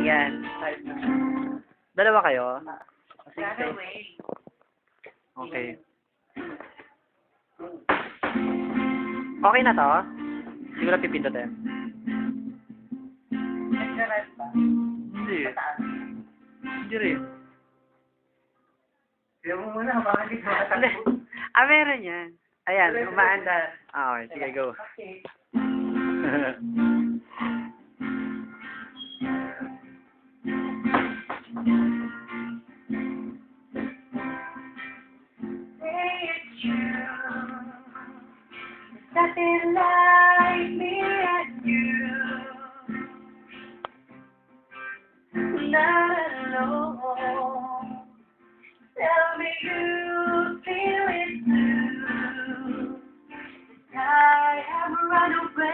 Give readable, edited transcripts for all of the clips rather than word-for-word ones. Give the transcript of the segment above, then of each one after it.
yan. Dalawa kayo? Okay. Okay na to? Hindi ko na pipindutin. Hindi. Hindi rin. Kaya mo muna, baka hindi ko Hindi. Meron yan. Ayan, umaanda. Okay, sige, go. Okay. Nothing like me and you. Not alone. Tell me you feel it too. I have run away.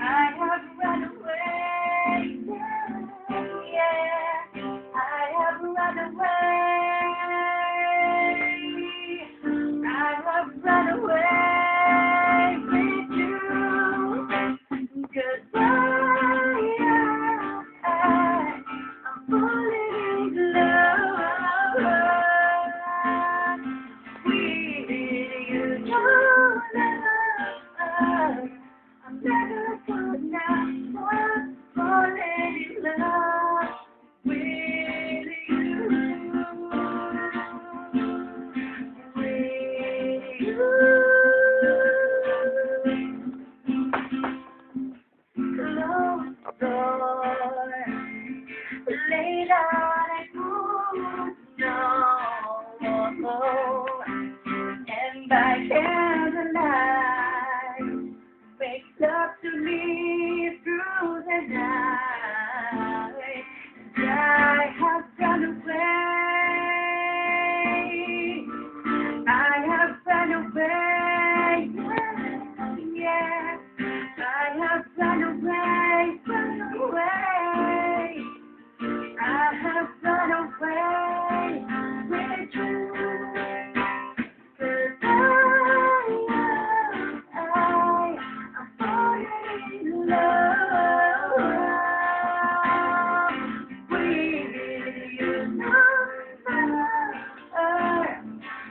I have run away. Yeah, I have run away. I have run away with you. 'Cause I'm falling in love with you. I'm never gonna fall in love with you. Close the door. Lay down and move no. And by candlelight, wake up to me through the night. And I have run away. I have run away. Yeah, I have run away, run away. I have run away with you. 'Cause I'm falling in love with you.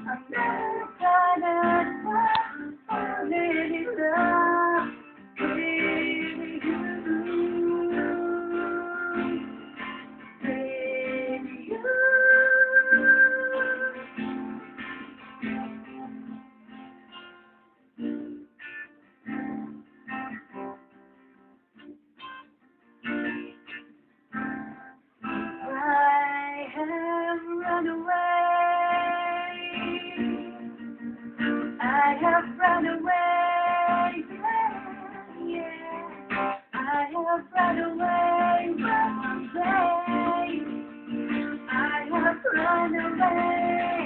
I'm never gonna fall in love with you. I have run away. I have run away. Yeah. I have run away. Run away. I have run away.